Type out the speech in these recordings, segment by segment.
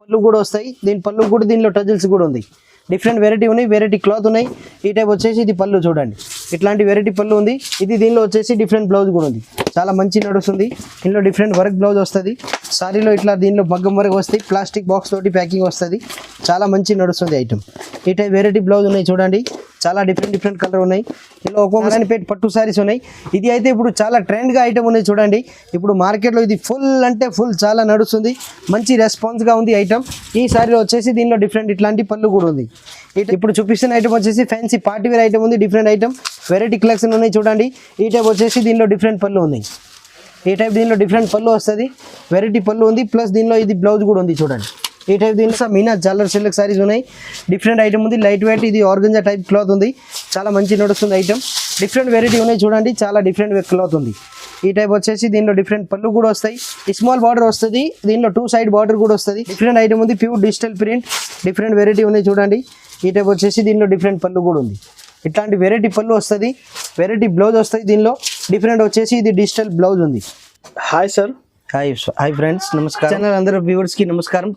పళ్ళు కూడా వస్తాయి. దీని పళ్ళు కూడా దీనిలో టజిల్స్ కూడా ఉంది. డిఫరెంట్ వెరైటీ ఉన్నాయి, వెరైటీ క్లాత్ ఉన్నాయి. ఈ టైప్ వచ్చేసి ఇది పళ్ళు చూడండి, ఇట్లాంటి వెరైటీ పళ్ళు ఉంది. ఇది దీనిలో వచ్చేసి డిఫరెంట్ బ్లౌజ్ కూడా ఉంది, చాలా మంచి నడుస్తుంది. దీనిలో డిఫరెంట్ వర్క్ బ్లౌజ్ వస్తుంది. సారీలో ఇట్లా దీనిలో మగ్గం వర్క్ వస్తాయి, ప్లాస్టిక్ బాక్స్ తోటి ప్యాకింగ్ వస్తుంది, చాలా మంచి నడుస్తుంది ఐటమ్. ఈ టైప్ వెరైటీ బ్లౌజ్ ఉన్నాయి చూడండి, చాలా డిఫరెంట్ కలర్ ఉన్నాయి. ఇలా ఒక్కొక్క పేట్ పట్టు సారీస్ ఉన్నాయి. ఇది అయితే ఇప్పుడు చాలా ట్రెండ్గా ఐటమ్ ఉన్నాయి చూడండి. ఇప్పుడు మార్కెట్లో ఇది ఫుల్ అంటే ఫుల్ చాలా నడుస్తుంది, మంచి రెస్పాన్స్గా ఉంది ఐటమ్. ఈ సారీలో వచ్చేసి దీనిలో డిఫరెంట్ ఇట్లాంటి పళ్ళు కూడా ఉంది. ఇప్పుడు చూపిస్తున్న ఐటమ్ వచ్చేసి ఫ్యాన్సీ పార్టీ వేర్ ఐటమ్ ఉంది, డిఫరెంట్ ఐటమ్ వెరైటీ కలెక్షన్ ఉన్నాయి చూడండి. ఈ టైప్ వచ్చేసి దీనిలో డిఫరెంట్ పళ్ళు ఉన్నాయి. ఈ టైప్ దీనిలో డిఫరెంట్ పళ్ళు వస్తుంది, వెరైటీ పళ్ళు ఉంది, ప్లస్ దీనిలో ఇది బ్లౌజ్ కూడా ఉంది చూడండి. ఈ టైప్ దీనిలో మీనా జాలర్ సిల్క్ సారీస్ ఉన్నాయి, డిఫరెంట్ ఐటమ్ ఉంది, లైట్ వెయిట్. ఇది ఆర్గంజా టైప్ క్లాత్ ఉంది, చాలా మంచి నడుస్తుంది ఐటమ్. డిఫరెంట్ వెరైటీ ఉన్నాయి చూడండి, చాలా డిఫరెంట్ క్లాత్ ఉంది. ఈ టైప్ వచ్చేసి దీనిలో డిఫరెంట్ పళ్ళు కూడా వస్తాయి, స్మాల్ బార్డర్ వస్తుంది, దీనిలో 2 సైడ్ బార్డర్ కూడా వస్తుంది. డిఫరెంట్ ఐటమ్ ఉంది, pure digital print, different variety ఉన్నాయి చూడండి. ఈ టైప్ వచ్చేసి దీనిలో డిఫరెంట్ పళ్ళు కూడా ఉంది, ఇట్లాంటి వెరైటీ పళ్ళు వస్తుంది, వెరైటీ బ్లౌజ్ వస్తుంది. దీనిలో డిఫరెంట్ వచ్చేసి ఇది డిజిటల్ బ్లౌజ్ ఉంది. Hi sir. హాయ్ ఫ్రెండ్స్, నమస్కారం. ఛానల్ అందరూ వ్యూవర్స్కి నమస్కారం.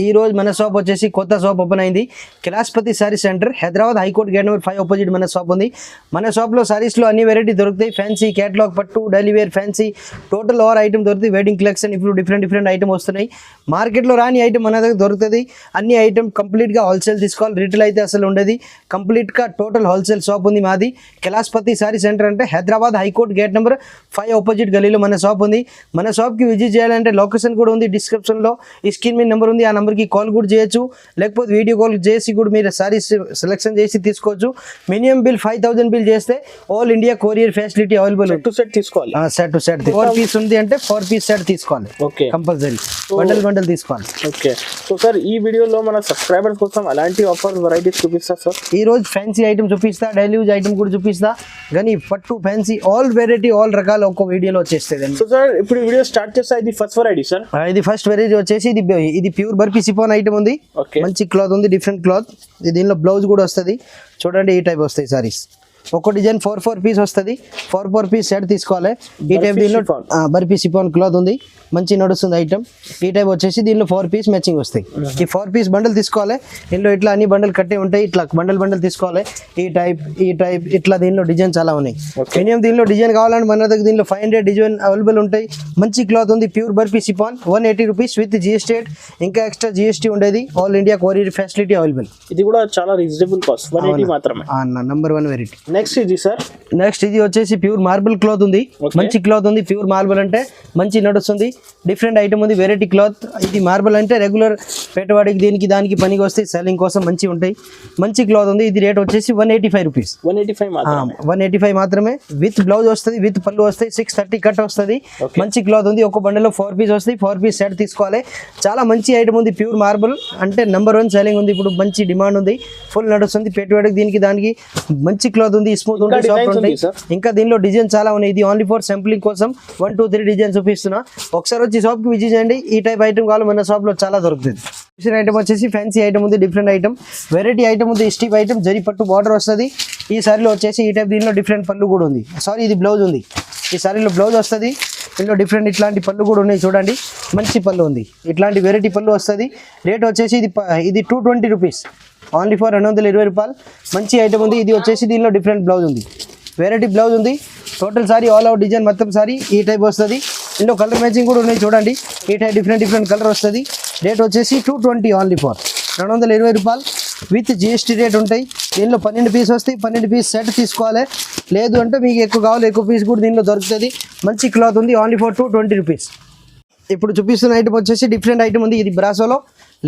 ఈ రోజు మన షాప్ వచ్చేసి కొత్త షాప్ ఓపెన్ అయింది, Kailasapathi sari centre, Hyderabad high court gate number 5 opposite మన షాప్ ఉంది. మన షాప్లో సారీస్లో అన్ని వెరైటీ దొరుకుతాయి, ఫ్యాన్సీ, క్యాటలాగ్, పట్టు, daily wear, fancy, total over item దొరుకుతాయి. వెడ్డింగ్ కలెక్షన్ ఇప్పుడు డిఫరెంట్ ఐటమ్ వస్తున్నాయి. మార్కెట్లో రాని ఐటమ్ మన దగ్గర దొరుకుతుంది. అన్ని ఐటమ్ కంప్లీట్గా హోల్సేల్ తీసుకోవాలి, రిటైల్ అయితే అసలు ఉండదు. కంప్లీట్గా టోటల్ హోల్సేల్ షాప్ ఉంది మాది. కైలాసపతి సారీ సెంటర్ అంటే Hyderabad high court gate number 5 opposite గలీలో మన షాప్ ఉంది. మన షాప్కి విజిట్ చేయాలంటే లొకేషన్ కూడా ఉంది డిస్క్రిప్షన్లో, ఈ స్క్రీన్ మీద నెంబర్ ఉంది, ఆ నెంబర్కి కాల్ కూడా చేయొచ్చు, లేకపోతే వీడియో కాల్ చేసి కూడా మీరు సారీస్ సెలెక్షన్ చేసి తీసుకోవచ్చు. మినిమం బిల్ 5000 బిల్ చేస్తే all India courier facility available. Set తీసుకోవాలి, సెట్ టు సెట్ 4 పీస్ ఉంది అంటే 4 పీస్ సెట్ తీసుకోవాలి. ఓకే, కంపల్సరీ బండల్ తీసుకోవాలి. ఓకే. సో సార్, ఈ వీడియోలో మన సబ్స్క్రైబర్స్ కోసం అలాంటి ఆఫర్ వెరైటీస్ చూపిస్తా సార్. ఈ రోజు ఫ్యాన్సీ ఐటమ్ చూపిస్తా, డైలీ యూజ్ ఐటమ్ కూడా చూపిస్తా, కానీ పట్టు, ఫ్యాన్సీ, ఆల్ వెరైటీ, ఆల్ రకాల ఒక్క వీడియోలో వచ్చేస్తుంది. సో సార్, ఇప్పుడు వీడియో స్టార్ట్ చేస్తా. ఇది ఫస్ట్ వెరైటీ సార్. ఇది ఫస్ట్ వెరైటీ వచ్చేసి ఇది ప్యూర్ బర్ఫీ సిఫాన్ ఐటమ్ ఉంది, మంచి క్లాత్ ఉంది, డిఫరెంట్ క్లాత్. దీనిలో బ్లౌజ్ కూడా వస్తుంది చూడండి. ఈ టైప్ వస్తాయి సారీస్, ఒక డిజైన్ 4 పీస్ వస్తుంది, 4 పీస్ సెట్ తీసుకోవాలి. ఈ టైప్ దీనిలో బర్ఫీ సిఫాన్ క్లాత్ ఉంది, మంచి నడుస్తుంది ఐటమ్. ఈ టైప్ వచ్చేసి దీనిలో 4 పీస్ మ్యాచింగ్ వస్తాయి. ఈ 4 పీస్ బండల్ తీసుకోవాలి. దీనిలో ఇట్లా అన్ని బండల్ కట్టే ఉంటాయి, ఇట్లా బండల్ తీసుకోవాలి. ఈ టైప్ ఇట్లా దీనిలో డిజైన్ చాలా ఉన్నాయి. మినిమం దీనిలో డిజైన్ కావాలంటే మన దగ్గర దీనిలో 500 డిజైన్ అవైలబుల్ ఉంటాయి. మంచి క్లాత్ ఉంది, pure barfi chiffon, 180 rupees with GST. ఇంకా ఎక్స్ట్రా GST ఉండేది. All India courier facility available. ఇది కూడా చాలా రీజనబుల్ కాస్ట్, 180 మాత్రమే. Number 1 variety. నెక్స్ట్ ఇది సార్. నెక్స్ట్ ఇది వచ్చేసి ప్యూర్ మార్బుల్ క్లాత్ ఉంది, మంచి క్లాత్ ఉంది. ప్యూర్ మార్బుల్ అంటే మంచి నడుస్తుంది, డిఫరెంట్ ఐటమ్ ఉంది, వెరైటీ క్లాత్. ఇది మార్బుల్ అంటే రెగ్యులర్ పెట్టవాడికి దీనికి దానికి పనికి వస్తాయి, సెల్లింగ్ కోసం మంచి ఉంటాయి. మంచి క్లాత్ ఉంది. ఇది రేట్ వచ్చేసి 185 రూపీస్. 185 మాత్రమే. విత్ బ్లౌజ్ వస్తుంది, విత్ పళ్ళు వస్తాయి, 630 కట్ వస్తుంది. మంచి క్లాత్ ఉంది. ఒక బండిలో 4 పీస్ వస్తాయి, 4 పీస్ సెట్ తీసుకోవాలి. చాలా మంచి ఐటమ్ ఉంది, ప్యూర్ మార్బుల్ అంటే నెంబర్ 1 సెల్లింగ్ ఉంది. ఇప్పుడు మంచి డిమాండ్ ఉంది, ఫుల్ నడుస్తుంది. పెట్టుబడికి దీనికి దానికి మంచి క్లాత్ ఉంది, స్మూత్ ఉంది. ఇంకా దీనిలో డిజైన్ చాలా ఉన్నాయి. ఇది ఓన్లీ ఫర్ శాంప్లింగ్ కోసం 1, 2, 3 డిజైన్ చూపిస్తున్నా. ఒకసారి వచ్చి షాప్కి విజిట్ చేయండి. ఈ టైప్ ఐటమ్ కావాలి మన షాప్లో చాలా దొరుకుతుంది. ఐటమ్ వచ్చేసి ఫ్యాన్సీ ఐటమ్ ఉంది, డిఫరెంట్ ఐటమ్, వెరైటీ ఐటమ్ ఉంది. స్టీప్ ఐటమ్, జరీ పట్టు బార్డర్ వస్తుంది. ఈ సారీలో వచ్చేసి ఈ టైప్ దీనిలో డిఫరెంట్ పళ్ళు కూడా ఉంది. సారీ, ఇది బ్లౌజ్ ఉంది. ఈ సారీలో బ్లౌజ్ వస్తుంది. దీనిలో డిఫరెంట్ ఇట్లాంటి పళ్ళు కూడా ఉన్నాయి చూడండి, మంచి పళ్ళు ఉంది. ఇట్లాంటి వెరైటీ పళ్ళు వస్తుంది. రేట్ వచ్చేసి ఇది 220 రూపీస్, ఓన్లీ ఫర్ 220 రూపాయలు. మంచి ఐటమ్ ఉంది. ఇది వచ్చేసి దీనిలో డిఫరెంట్ బ్లౌజ్ ఉంది, వెరైటీ బ్లౌజ్ ఉంది. Total sorry all out design మొత్తం సారీ ఈ టైప్ వస్తుంది. ఇందులో కలర్ మ్యాచింగ్ కూడా ఉన్నాయి చూడండి. ఈ టైప్ డిఫరెంట్ కలర్ వస్తుంది. రేట్ వచ్చేసి 220, ఓన్లీ ఫర్ 220 రూపాయలు విత్ GST రేట్ ఉంటాయి. దీనిలో 12 పీస్ వస్తాయి, 12 పీస్ సెట్ తీసుకోవాలి. లేదు అంటే మీకు ఎక్కువ కావాలి, ఎక్కువ పీస్ కూడా దీనిలో దొరుకుతుంది. మంచి క్లాత్ ఉంది, ఓన్లీ ఫర్ 220 రూపీస్. ఇప్పుడు చూపిస్తున్న ఐటమ్ వచ్చేసి డిఫరెంట్ ఐటమ్ ఉంది. ఇది బ్రాసోలో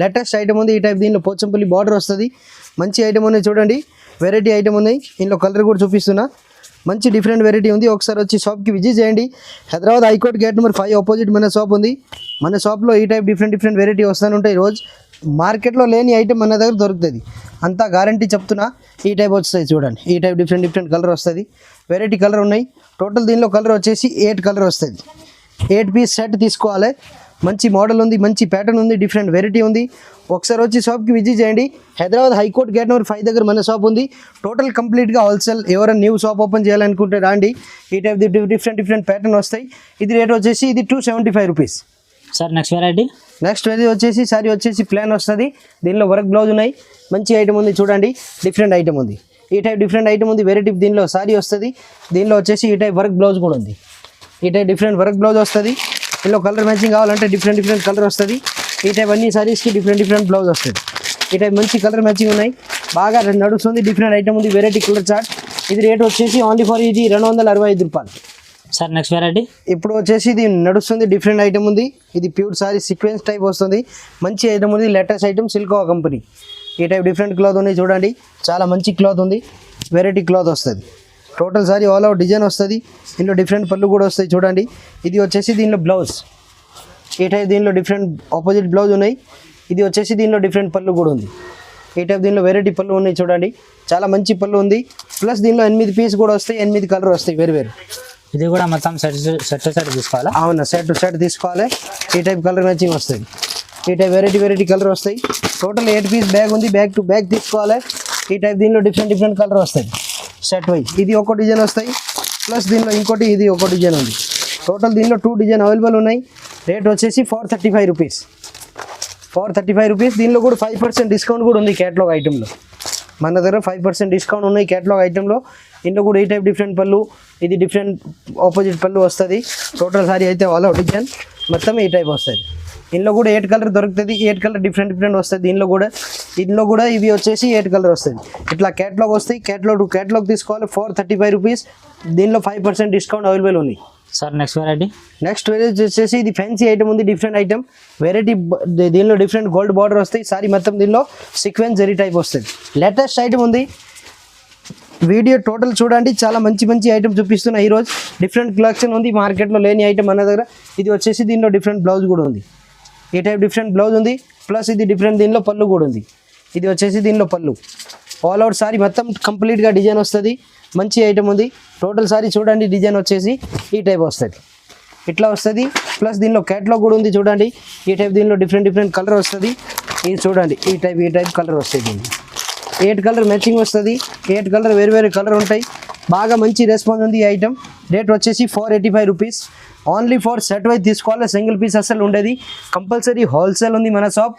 లేటెస్ట్ ఐటమ్ ఉంది. ఈ టైప్ దీనిలో పోచంపల్లి బార్డర్ వస్తుంది. మంచి ఐటమ్ ఉన్నాయి చూడండి, వెరైటీ ఐటమ్ ఉన్నాయి. దీనిలో కలర్ కూడా చూపిస్తున్నా, మంచి డిఫరెంట్ వెరైటీ ఉంది. ఒకసారి వచ్చి షాప్కి విజిట్ చేయండి. Hyderabad high court gate number 5 opposite మన షాప్ ఉంది. మన షాప్లో ఈ టైప్ డిఫరెంట్ వెరైటీ వస్తూనే ఉంటాయి. రోజు మార్కెట్లో లేని ఐటమ్ మన దగ్గర దొరుకుతుంది, అంతా గ్యారంటీ చెప్తున్నా. ఈ టైప్ వస్తాయి చూడండి. ఈ టైప్ డిఫరెంట్ కలర్ వస్తుంది, వెరైటీ కలర్ ఉన్నాయి. టోటల్ దీనిలో కలర్ వచ్చేసి 8 కలర్ వస్తుంది. 8 పీస్ సెట్ తీసుకోవాలి. మంచి మోడల్ ఉంది, మంచి ప్యాటర్న్ ఉంది, డిఫరెంట్ వెరైటీ ఉంది. ఒకసారి వచ్చి షాప్కి విజిట్ చేయండి. హైదరాబాద్ హైకోర్ట్ గేట్ నెంబర్ 5 దగ్గర మన షాప్ ఉంది. టోటల్ కంప్లీట్గా హోల్సేల్. ఎవరైనా న్యూ షాప్ ఓపెన్ చేయాలనుకుంటే రాండి. ఈ టైప్ డిఫరెంట్ ప్యాటర్న్ వస్తాయి. ఇది రేట్ వచ్చేసి ఇది 275 rupees, sir next variety next ఇది వచ్చేసి సారీ వచ్చేసి ప్లాన్ వస్తుంది, దీనిలో వర్క్ బ్లౌజ్ ఉన్నాయి, మంచి ఐటమ్ ఉంది చూడండి, డిఫరెంట్ ఐటమ్ ఉంది. ఈ టైప్ డిఫరెంట్ ఐటమ్ ఉంది, వెరైటీ దీనిలో సారీ వస్తుంది, దీనిలో వచ్చేసి ఈ టైప్ వర్క్ బ్లౌజ్ కూడా ఉంది. ఈ టైప్ డిఫరెంట్ వర్క్ బ్లౌజ్ వస్తుంది, దీనిలో కలర్ మ్యాచింగ్ కావాలంటే డిఫరెంట్ కలర్ వస్తుంది. ఈ టైప్ అన్ని సారీస్కి డిఫరెంట్ బ్లౌజ్ వస్తుంది. ఈ టైప్ మంచి కలర్ మ్యాచింగ్ ఉన్నాయి, బాగా నడుస్తుంది, డిఫరెంట్ ఐటమ్ ఉంది, వెరైటీ కలర్ చార్ట్. ఇది రేట్ వచ్చేసి ఓన్లీ ఫర్ ఇది 265 రూపాయలు. సార్ నెక్స్ట్ వెరైటీ ఇప్పుడు వచ్చేసి ఇది నడుస్తుంది, డిఫరెంట్ ఐటమ్ ఉంది, ఇది ప్యూర్ సారీ సీక్వెన్స్ టైప్ వస్తుంది, మంచి ఐటమ్ ఉంది, లేటెస్ట్ ఐటమ్ సిల్కో కంపెనీ. ఈ టైప్ డిఫరెంట్ క్లాత్ ఉంది చూడండి, చాలా మంచి క్లాత్ ఉంది, వెరైటీ క్లాత్ వస్తుంది. Total sorry all out design వస్తుంది, దీనిలో డిఫరెంట్ పళ్ళు కూడా వస్తాయి చూడండి. ఇది వచ్చేసి దీనిలో బ్లౌజ్, ఈ టైప్ దీనిలో డిఫరెంట్ ఆపోజిట్ బ్లౌజ్ ఉన్నాయి, ఇది వచ్చేసి దీనిలో డిఫరెంట్ పళ్ళు కూడా ఉంది. ఈ టైప్ దీనిలో వెరైటీ పళ్ళు ఉన్నాయి చూడండి, చాలా మంచి పళ్ళు ఉంది. ప్లస్ దీనిలో 8 పీస్ కూడా వస్తాయి, 8 కలర్ వస్తాయి వేరు. ఇది కూడా మొత్తం సెట్ తీసుకోవాలా? అవునా, సెట్ తీసుకోవాలి. ఈ టైప్ కలర్ మ్యాచింగ్ వస్తుంది, ఈ టైప్ వెరైటీ కలర్ వస్తాయి. టోటల్ 8 పీస్ బ్యాగ్ ఉంది, బ్యాగ్ టు బ్యాగ్ తీసుకోవాలి. ఈ టైప్ దీనిలో డిఫరెంట్ కలర్ వస్తాయి సెట్ వైజ్. ఇది ఒక డిజైన్ వస్తాయి, ప్లస్ దీనిలో ఇంకోటి ఇది ఒక డిజైన్ ఉంది. టోటల్ దీనిలో 2 డిజైన్ అవైలబుల్ ఉన్నాయి. రేట్ వచ్చేసి 435 రూపీస్. 435 రూపీస్. దీనిలో కూడా 5% డిస్కౌంట్ కూడా ఉంది క్యాటలాగ్ ఐటెంలో. మన దగ్గర 5% డిస్కౌంట్ ఉన్నాయి క్యాటలాగ్ ఐటెంలో. ఇందులో కూడా ఈ టైప్ డిఫరెంట్ పళ్ళు, ఇది డిఫరెంట్ ఆపోజిట్ పళ్ళు వస్తుంది. టోటల్ సారీ అయితే ఆల్ అవుట్ డిజైన్ మొత్తం ఈ టైప్ వస్తుంది. ఇందులో కూడా 8 కలర్ దొరుకుతుంది, 8 కలర్ డిఫరెంట్ వస్తుంది. దీనిలో కూడా ఇవి వచ్చేసి 8 కలర్ వస్తుంది. ఇట్లా క్యాటలాగ్ వస్తాయి, క్యాటలాగ్ తీసుకోవాలి 435 రూపీస్. దీనిలో 5% డిస్కౌంట్ అవైలబుల్ ఉంది. సార్ నెక్స్ట్ వెరైటీ వచ్చేసి ఇది ఫ్యాన్సీ ఐటమ్ ఉంది, డిఫరెంట్ ఐటమ్ వెరైటీ. దీనిలో డిఫరెంట్ గోల్డ్ బార్డర్ వస్తాయి సారీ మొత్తం, దీనిలో సీక్వెన్స్ జరీ టైప్ వస్తుంది. లేటెస్ట్ ఐటమ్ ఉంది, వీడియో టోటల్ చూడండి, చాలా మంచి ఐటమ్ చూపిస్తున్నా ఈరోజు. డిఫరెంట్ కలెక్షన్ ఉంది, మార్కెట్లో లేని ఐటమ్ మన దగ్గర. ఇది వచ్చేసి దీనిలో డిఫరెంట్ బ్లౌజ్ కూడా ఉంది, ఈ టైప్ డిఫరెంట్ బ్లౌజ్ ఉంది, ప్లస్ ఇది డిఫరెంట్ దీనిలో పళ్ళు కూడా ఉంది. ఇది వచ్చేసి దీనిలో పళ్ళు ఆల్ అవుట్ సారీ మొత్తం కంప్లీట్గా డిజైన్ వస్తుంది, మంచి ఐటమ్ ఉంది. టోటల్ సారీ చూడండి, డిజైన్ వచ్చేసి ఈ టైప్ వస్తుంది, ఇట్లా వస్తుంది. ప్లస్ దీనిలో క్యాటలాగ్ కూడా ఉంది చూడండి, ఈ టైప్ దీనిలో డిఫరెంట్ కలర్ వస్తుంది. ఇది చూడండి, ఈ టైప్ కలర్ వస్తుంది. దీనికి 8 కలర్ మ్యాచింగ్ వస్తుంది, 8 కలర్ వేరు కలర్ ఉంటాయి. బాగా మంచి రెస్పాన్స్ ఉంది ఈ ఐటమ్. రేట్ వచ్చేసి 485 rupees. Only for set wise తీసుకోవాలి, సింగిల్ పీస్ అసలు ఉండేది. కంపల్సరీ హోల్సేల్ ఉంది మన షాప్.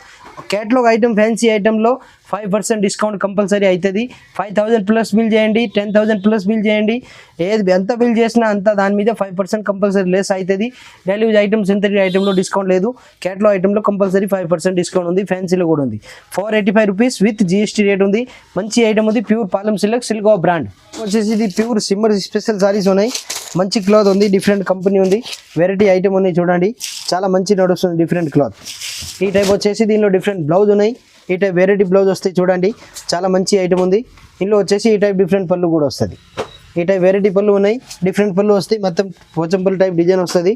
క్యాటలాగ్ ఐటమ్ ఫ్యాన్సీ ఐటెంలో 5% డిస్కౌంట్ కంపల్సరీ అవుతుంది. 5000 ప్లస్ బిల్ చేయండి, 10,000 ప్లస్ బిల్ చేయండి, ఎంత బిల్ చేసినా అంత దాని మీద 5% కంపల్సరీ లెస్ అవుతుంది. డైలీ యూజ్ ఐటమ్ సింథటిక్ ఐటెంలో డిస్కౌంట్ లేదు, క్యాటలాగ్ ఐటెంలో కంపల్సరీ 5% డిస్కౌంట్ ఉంది. ఫ్యాన్సీలో కూడా ఉంది. 485 రూపీస్ విత్ GST రేట్ ఉంది. మంచి ఐటమ్ ఉంది, ప్యూర్ పాలెం సిల్క్ బ్రాండ్ వచ్చేసి ఇది ప్యూర్ సిమ్మర్ స్పెషల్ సారీస్ ఉన్నాయి. మంచి క్లాత్ ఉంది, డిఫరెంట్ కంపెనీ ఉంది, వెరైటీ ఐటమ్ ఉన్నాయి చూడండి, చాలా మంచి నడుస్తుంది డిఫరెంట్ క్లాత్. ఈ టైప్ వచ్చేసి దీనిలో డిఫరెంట్ బ్లౌజ్ ఉన్నాయి, ఈ టైప్ వెరైటీ బ్లౌజ్ వస్తాయి చూడండి, చాలా మంచి ఐటమ్ ఉంది. ఇందులో వచ్చేసి ఈ టైప్ డిఫరెంట్ పళ్ళు కూడా వస్తుంది, ఈ టైప్ వెరైటీ పళ్ళు ఉన్నాయి, డిఫరెంట్ పళ్ళు వస్తాయి. మొత్తం పోచంపల్లి టైప్ డిజైన్ వస్తుంది.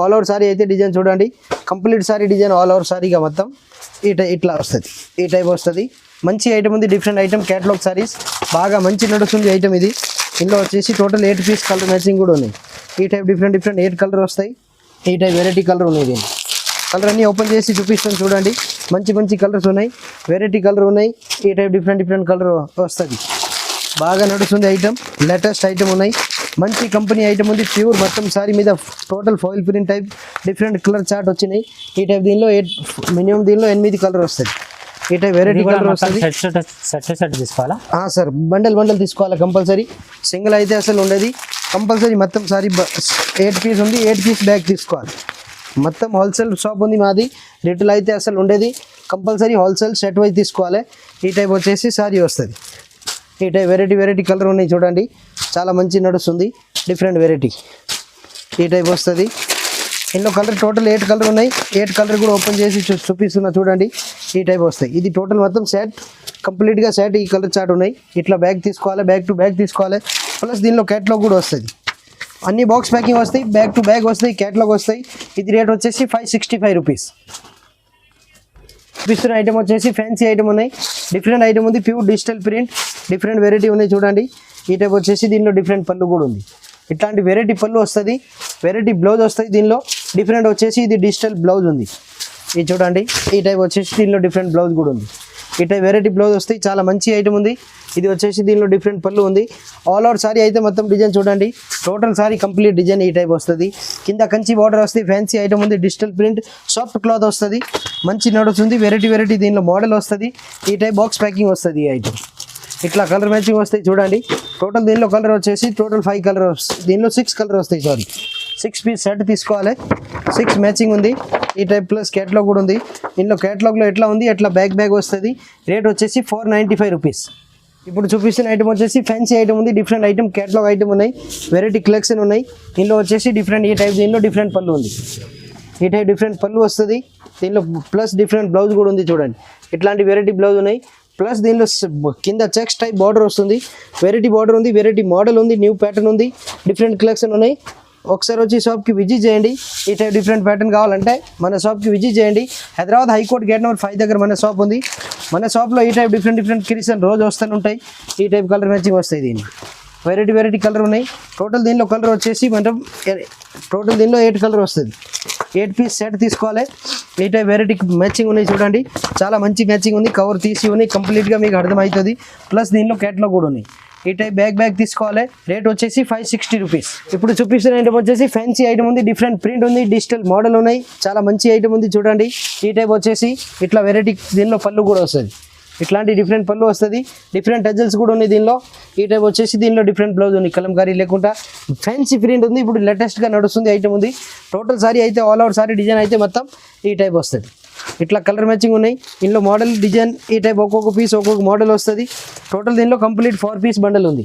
ఆల్ ఓవర్ సారీ అయితే డిజైన్ చూడండి, complete sari design all over సారీగా మొత్తం ఇట్లా వస్తుంది, ఈ టైప్ వస్తుంది. మంచి ఐటమ్ ఉంది, డిఫరెంట్ ఐటమ్ క్యాటలాగ్ సారీస్, బాగా మంచి నడుస్తుంది ఐటమ్ ఇది. ఇందులో వచ్చేసి టోటల్ 8 పీస్ కలర్ మ్యాచింగ్ కూడా ఉన్నాయి. ఈ టైప్ డిఫరెంట్ 8 కలర్ వస్తాయి. ఈ టైప్ వెరైటీ కలర్ ఉన్నాయి. దీన్ని కలర్ అన్నీ ఓపెన్ చేసి చూపిస్తాను చూడండి, మంచి కలర్స్ ఉన్నాయి, వెరైటీ కలర్ ఉన్నాయి. ఈ టైప్ డిఫరెంట్ కలర్ వస్తుంది, బాగా నడుస్తుంది ఐటమ్. లేటెస్ట్ ఐటమ్ ఉన్నాయి, మంచి కంపెనీ ఐటమ్ ఉంది. ప్యూర్ మొత్తం సారీ మీద total foil print type different colour chart వచ్చినాయి. ఈ టైప్ దీనిలో మినిమం దీనిలో 8 కలర్ వస్తుంది. ఈ టైప్ వెరైటీ కలర్ వస్తుంది. సెట్ తీసుకోవాలా? సార్ బండల్ తీసుకోవాలి కంపల్సరీ, సింగిల్ అయితే అసలు ఉండేది. కంపల్సరీ మొత్తం సారీ 8 పీస్ ఉంది, 8 పీస్ బ్యాగ్ తీసుకోవాలి. మొత్తం హోల్సేల్ షాప్ ఉంది మాది, రిటైల్ అయితే అసలు ఉండేది. కంపల్సరీ హోల్సేల్ సెట్ వైజ్ తీసుకోవాలి. ఈ టైప్ వచ్చేసి సారీ వస్తుంది. ఈ టైప్ వెరైటీ కలర్ ఉన్నాయి చూడండి, చాలా మంచి నడుస్తుంది, డిఫరెంట్ వెరైటీ. ఈ టైప్ వస్తుంది. ఇందులో కలర్ టోటల్ 8 కలర్ ఉన్నాయి, 8 కలర్ కూడా ఓపెన్ చేసి చూపిస్తున్నా చూడండి. ఈ టైప్ వస్తాయి. ఇది టోటల్ మొత్తం సెట్, కంప్లీట్గా సెట్. ఈ కలర్ చార్ట్ ఉన్నాయి, ఇట్లా బ్యాగ్ తీసుకోవాలి, బ్యాగ్ టు బ్యాగ్ తీసుకోవాలి. ప్లస్ దీనిలో క్యాటలాగ్ కూడా వస్తుంది, అన్ని బాక్స్ ప్యాకింగ్ వస్తాయి, బ్యాగ్ టు బ్యాగ్ వస్తాయి, క్యాటలాగ్ వస్తాయి. ఇది రేట్ వచ్చేసి 565 రూపీస్. చూపిస్తున్న ఐటమ్ వచ్చేసి ఫ్యాన్సీ ఐటమ్ ఉన్నాయి, డిఫరెంట్ ఐటమ్ ఉంది, pure digital print, different variety ఉన్నాయి చూడండి. ఈ టైప్ వచ్చేసి దీనిలో డిఫరెంట్ పళ్ళు కూడా ఉంది, ఇట్లాంటి వెరైటీ పళ్ళు వస్తుంది, వెరైటీ బ్లౌజ్ వస్తుంది. దీనిలో డిఫరెంట్ వచ్చేసి ఇది డిజిటల్ బ్లౌజ్ ఉంది, ఇది చూడండి, ఈ టైప్ వచ్చేసి దీనిలో డిఫరెంట్ బ్లౌజ్ కూడా ఉంది. ఈ టైప్ వెరైటీ బ్లౌజ్ వస్తాయి, చాలా మంచి ఐటమ్ ఉంది. ఇది వచ్చేసి దీనిలో డిఫరెంట్ పళ్ళు ఉంది. ఆల్ అవుట్ సారీ అయితే మొత్తం డిజైన్ చూడండి, టోటల్ సారీ కంప్లీట్ డిజైన్ ఈ టైప్ వస్తుంది. కింద కంచి బార్డర్ వస్తుంది, ఫ్యాన్సీ ఐటమ్ ఉంది, డిజిటల్ ప్రింట్, సాఫ్ట్ క్లాత్ వస్తుంది, మంచి నడుస్తుంది. వెరైటీ దీనిలో మోడల్ వస్తుంది. ఈ టైప్ బాక్స్ ప్యాకింగ్ వస్తుంది. ఈ ఐటమ్ ఇట్లా కలర్ మ్యాచింగ్ వస్తాయి చూడండి. టోటల్ దీనిలో కలర్ వచ్చేసి టోటల్ 5 కలర్ వస్తాయి, దీనిలో 6 కలర్ వస్తాయి. 6 పీస్ సెట్ తీసుకోవాలి, 6 మ్యాచింగ్ ఉంది. ఈ టైప్ ప్లస్ క్యాటలాగ్ కూడా ఉంది. దీనిలో క్యాటలాగ్లో ఎట్లా ఉంది ఎట్లా బ్యాగ్ వస్తుంది. రేట్ వచ్చేసి 495 రూపీస్. ఇప్పుడు చూపిస్తున్న ఐటమ్ వచ్చేసి ఫ్యాన్సీ ఐటమ్ ఉంది, డిఫరెంట్ ఐటమ్ క్యాటలాగ్ ఐటమ్ ఉన్నాయి, వెరైటీ కలెక్షన్ ఉన్నాయి. దీనిలో వచ్చేసి డిఫరెంట్ ఈ టైప్ దీనిలో డిఫరెంట్ పళ్ళు ఉంది. ఈ టైప్ డిఫరెంట్ పళ్ళు వస్తుంది. దీనిలో ప్లస్ డిఫరెంట్ బ్లౌజ్ కూడా ఉంది చూడండి. ఇట్లాంటి వెరైటీ బ్లౌజ్ ఉన్నాయి. ప్లస్ దీనిలో కింద చెక్స్ టైప్ బార్డర్ వస్తుంది, వెరైటీ బార్డర్ ఉంది, వెరైటీ మోడల్ ఉంది, న్యూ ప్యాటర్న్ ఉంది, డిఫరెంట్ కలెక్షన్ ఉన్నాయి. ఒకసారి వచ్చి షాప్కి విజిట్ చేయండి. ఈ టైప్ డిఫరెంట్ ప్యాటర్న్ కావాలంటే మన షాప్కి విజిట్ చేయండి. హైదరాబాద్ హైకోర్ట్ గేట్ నెంబర్ 5 దగ్గర మన షాప్ ఉంది. మన షాప్లో ఈ టైప్ డిఫరెంట్ క్రియేషన్ రోజు వస్తూనే ఉంటాయి. ఈ టైప్ కలర్ మ్యాచింగ్ వస్తాయి. దీన్ని వెరైటీ కలర్ ఉన్నాయి. టోటల్ దీనిలో కలర్ వచ్చేసి మనం టోటల్ దీనిలో 8 కలర్ వస్తుంది. 8 పీస్ సెట్ తీసుకోవాలి. ఈ టైప్ వెరైటీ మ్యాచింగ్ ఉన్నాయి చూడండి, చాలా మంచి మ్యాచింగ్ ఉంది. కవర్ తీసి ఉన్నాయి, కంప్లీట్గా మీకు అర్థమవుతుంది. ప్లస్ దీనిలో క్యాటలాగ్ కూడా ఉన్నాయి. ఈ టైప్ బ్యాగ్ తీసుకోవాలి. రేట్ వచ్చేసి 560 రూపీస్. ఇప్పుడు చూపిస్తున్న ఐటమ్ వచ్చేసి ఫ్యాన్సీ ఐటమ్ ఉంది, డిఫరెంట్ ప్రింట్ ఉంది, డిజిటల్ మోడల్ ఉన్నాయి, చాలా మంచి ఐటమ్ ఉంది చూడండి. ఈ టైప్ వచ్చేసి ఇట్లా వెరైటీ దీనిలో పళ్ళు కూడా వస్తుంది. ఇట్లాంటి డిఫరెంట్ పళ్ళు వస్తుంది, డిఫరెంట్ టజల్స్ కూడా ఉన్నాయి దీనిలో. ఈ టైప్ వచ్చేసి దీనిలో డిఫరెంట్ బ్లౌజ్ ఉంది, కలంకారీ లేకుండా ఫ్యాన్సీ ప్రింట్ ఉంది. ఇప్పుడు లేటెస్ట్గా నడుస్తుంది ఐటమ్ ఉంది. టోటల్ సారీ అయితే ఆల్ అవుట్ సారీ డిజైన్ అయితే మొత్తం ఈ టైప్ వస్తుంది. ఇట్లా కలర్ మ్యాచింగ్ ఉన్నాయి. దీనిలో మోడల్ డిజైన్ ఈ టైప్ ఒక్కొక్క పీస్ ఒక్కొక్క మోడల్ వస్తుంది. టోటల్ దీనిలో కంప్లీట్ 4 పీస్ బండల్ ఉంది.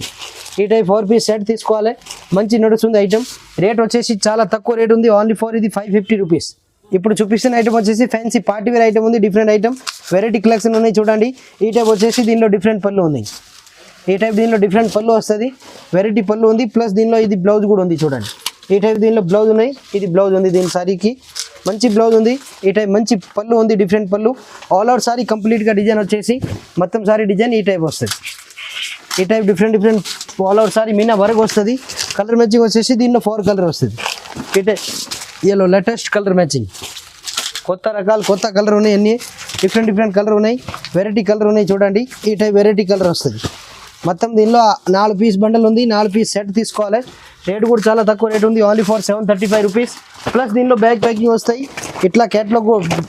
ఈ టైప్ 4 పీస్ సెట్ తీసుకోవాలి, మంచి నడుస్తుంది ఐటమ్. రేట్ వచ్చేసి చాలా తక్కువ రేట్ ఉంది, ఓన్లీ ఫర్ ఇది 550 రూపీస్. ఇప్పుడు చూపిస్తున్న ఐటమ్ వచ్చేసి ఫ్యాన్సీ పార్టీ వేర్ ఐటమ్ ఉంది, డిఫరెంట్ ఐటమ్, వెరైటీ కలెక్షన్ ఉన్నాయి చూడండి. ఈ టైప్ వచ్చేసి దీనిలో డిఫరెంట్ పళ్ళు ఉన్నాయి. ఈ టైప్ దీనిలో డిఫరెంట్ పళ్ళు వస్తుంది, వెరైటీ పళ్ళు ఉంది. ప్లస్ దీనిలో ఇది బ్లౌజ్ కూడా ఉంది చూడండి. ఈ టైప్ దీనిలో బ్లౌజ్ ఉన్నాయి, ఇది బ్లౌజ్ ఉంది. దీని సారీకి మంచి బ్లౌజ్ ఉంది. ఈ టైప్ మంచి పళ్ళు ఉంది, డిఫరెంట్ పళ్ళు. ఆల్ అవుట్ సారీ కంప్లీట్గా డిజైన్ వచ్చేసి మొత్తం సారీ డిజైన్ ఈ టైప్ వస్తుంది. ఈ type different all out sorry Meena work వస్తుంది. కలర్ మ్యాచింగ్ వచ్చేసి దీనిలో 4 కలర్ వస్తుంది. ఈ type yellow latest colour matching, కొత్త కలర్ ఉన్నాయి, అన్నీ డిఫరెంట్ కలర్ ఉన్నాయి, వెరైటీ కలర్ ఉన్నాయి చూడండి. ఈ టైప్ వెరైటీ కలర్ వస్తుంది. మొత్తం దీనిలో 4 పీస్ బండల్ ఉంది, 4 పీస్ సెట్ తీసుకోవాలి. రేట్ కూడా చాలా తక్కువ రేట్ ఉంది, ఓన్లీ ఫర్ 735 రూపీస్. ప్లస్ దీనిలో బ్యాగ్ ప్యాకింగ్ వస్తాయి, ఇట్లా క్యాట్లాగ్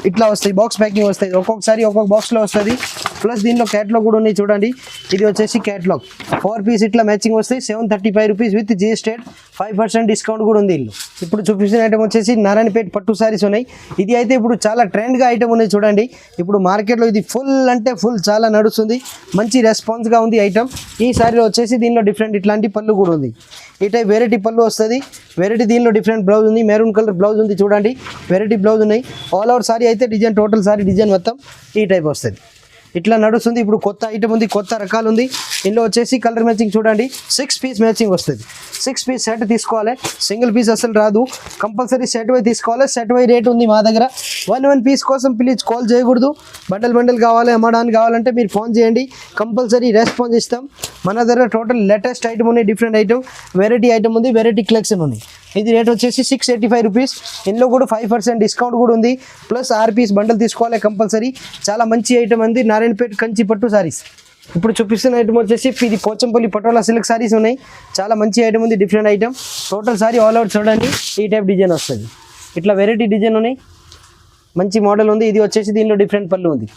ఇట్లా వస్తాయి, బాక్స్ ప్యాకింగ్ వస్తాయి, ఒక్కొక్కసారి ఒక్కొక్క బాక్స్లో వస్తుంది. ప్లస్ దీనిలో క్యాట్లాగ్ కూడా ఉన్నాయి చూడండి. ఇది వచ్చేసి క్యాట్లాగ్ 4 పీస్ ఇట్లా మ్యాచింగ్ వస్తాయి, 735 రూపీస్ విత్ జిఎస్టీ 5% డిస్కౌంట్ కూడా ఉంది. ఇప్పుడు చూపిస్తున్న ఐటమ్ వచ్చేసి నారాయణపేట పట్టు సారీస్ ఉన్నాయి. ఇది అయితే ఇప్పుడు చాలా ట్రెండ్గా ఐటమ్ ఉన్నాయి చూడండి. ఇప్పుడు మార్కెట్లో ఇది ఫుల్ అంటే ఫుల్ చాలా నడుస్తుంది, మంచి రెస్పాన్స్గా ఉంది ఐటమ్. ఈ సారీలో వచ్చేసి దీనిలో డిఫరెంట్ ఇట్లాంటి పళ్ళు కూడా ఉంది. ఈ టైప్ వెరైటీ పళ్ళు వస్తుంది, వెరైటీ దీనిలో డిఫరెంట్ బ్లౌజ్ ఉంది, మెరూన్ కలర్ బ్లౌజ్ ఉంది చూడండి, వెరైటీ బ్లౌజ్ ఉన్నాయి. ఆల్ అవుట్ సారీ అయితే డిజైన్ టోటల్ సారీ డిజైన్ మొత్తం ఈ టైప్ వస్తుంది. ఇట్లా నడుస్తుంది. ఇప్పుడు కొత్త ఐటమ్ ఉంది, కొత్త రకాలు ఉంది. ఇందులో వచ్చేసి కలర్ మ్యాచింగ్ చూడండి, 6 పీస్ మ్యాచింగ్ వస్తుంది. 6 పీస్ సెట్ తీసుకోవాలి, సింగిల్ పీస్ అసలు రాదు, కంపల్సరీ సెట్ వై తీసుకోవాలి. సెట్ వై రేట్ ఉంది మా దగ్గర. 1 పీస్ కోసం ప్లీజ్ కాల్ చేయకూడదు. బండల్ కావాలి, అమ్మడానికి కావాలంటే మీరు ఫోన్ చేయండి, కంపల్సరీ రెస్పాన్స్ ఇస్తాం. మన దగ్గర టోటల్ లేటెస్ట్ ఐటమ్ ఉన్నాయి, డిఫరెంట్ ఐటమ్, వెరైటీ ఐటమ్ ఉంది, వెరైటీ కలెక్షన్ ఉంది. ఇది రేట్ వచ్చేసి 685 రూపీస్. ఇందులో కూడా 5% డిస్కౌంట్ కూడా ఉంది. ప్లస్ 6 పీస్ బండల్ తీసుకోవాలి కంపల్సరీ. చాలా మంచి ఐటమ్ ఉంది, నారాయణపేట కంచి పట్టు సారీస్. ఇప్పుడు చూపిస్తున్న ఐటమ్ వచ్చేసి ఇది పోచంపల్లి పటోలా సిల్క్ సారీస్ ఉన్నాయి, చాలా మంచి ఐటమ్ ఉంది, different item. Total sorry all out చూడండి, ఈ టైప్ డిజైన్ వస్తుంది. ఇట్లా వెరైటీ డిజైన్ ఉన్నాయి, మంచి మోడల్ ఉంది. ఇది వచ్చేసి దీనిలో డిఫరెంట్ పళ్ళు ఉంది,